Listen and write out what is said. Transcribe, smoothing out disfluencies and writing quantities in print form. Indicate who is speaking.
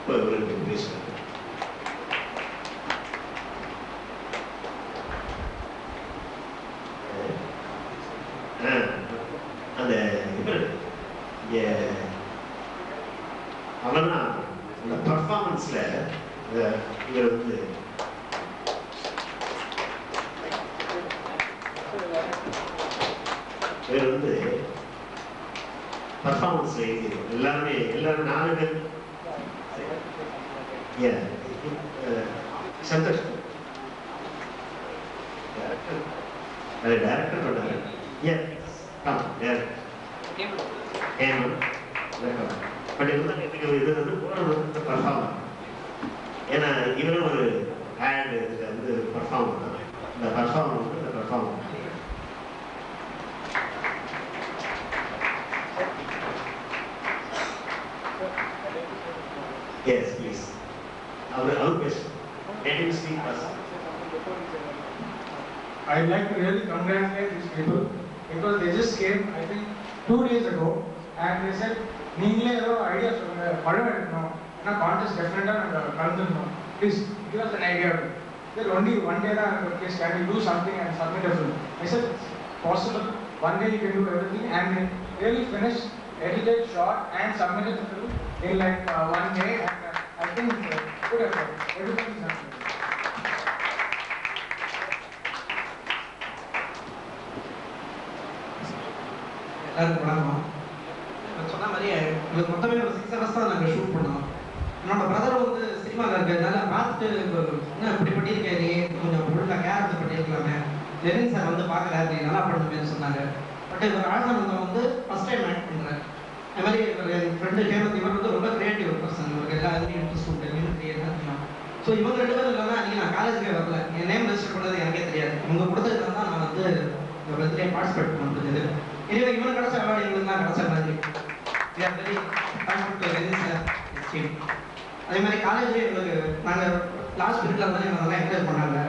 Speaker 1: இவருக்கு பேசுகிறார். அந்த அவனா அந்த பர்ஃபார்மன்ஸ்ல இவர் வந்து பர்ஃபார்மன்ஸ்ல எழுதிடும். எல்லாரும் 4 பேர் சந்தோஷ் டைரக்டர் பட் இது வந்து பர்ஃபார்மர். ஏன்னா இவரும் ஒரு ஆட் இதுல வந்து பர்ஃபார்மர் தான். இந்த பர்ஃபார்மர் வந்து இந்த performer yes please our question can you speak first?
Speaker 2: I'd like to really congratulate these people because they just came I think 2 days ago and they said நீங்களே ஏதோ ஐடியா சொல்லுங்க, படம் எடுக்கணும், ஏன்னா கான்டெஸ்ட் டெஃபினட்டாக நாங்கள் கலந்துருந்தோம், please give us an idea. There only 1 day தான் please can you do something and submit a film. I said it's possible, 1 day you can do everything and they really finished, edited, shot and submitted the film in like 1 day and I think good effort. Everything is done.
Speaker 3: எல்லாருக்கும் வணக்கம். சொன்ன மாதிரி உங்களுக்கு மொத்தமே ஒரு 6 hours தான் நாங்கள் shoot பண்ணோம். என்னோட பிரதர் வந்து சினிமாவில் இருக்கிறதுனால பார்த்துட்டு என்ன இப்படி பண்ணியிருக்காரு, கொஞ்சம் ஃபுல்லாக கேரக்டர் பண்ணியிருக்கலாமே, லெனின் சார் வந்து பார்க்குறாரு, நீ நல்லா பண்ணுவேன்னு சொன்னாங்க. பட் இவர் ஆழ்ந்தவங்க வந்து ஃபஸ்ட் டைம் ஆக்ட் பண்ணுறேன். அது மாதிரி என் ஃப்ரெண்டு ஹேமந்த் இவர் வந்து ரொம்ப கிரியேட்டிவ் பர்சன், இவருக்கு எல்லா இதுலையும் இன்ட்ரெஸ்ட் உண்டு, மிமிக்ரி எல்லாத்தையும். ஸோ இவங்க 2 பேரும் இல்லாமல் அன்றைக்கி நான் காலேஜுக்கே வரல, என் நேம் ரெஜிஸ்டர் பண்ணது எனக்கே தெரியாது. இவங்க கொடுத்ததுல தான் நான் வந்து இந்த பர்த்டே பார்ட்டிசிபேட் பண்ண முடிஞ்சது. இதுவே இவனுக்கு கிடைச்ச அவார்டு எங்களுக்கு தான் கிடைச்ச மாதிரி. Very thankful to Lenin sir team. அதே மாதிரி காலேஜ்லேயே எங்களுக்கு நாங்கள் லாஸ்ட் பீரியடில் வந்து எங்களை நல்லா என்கரேஜ் பண்ணாங்க.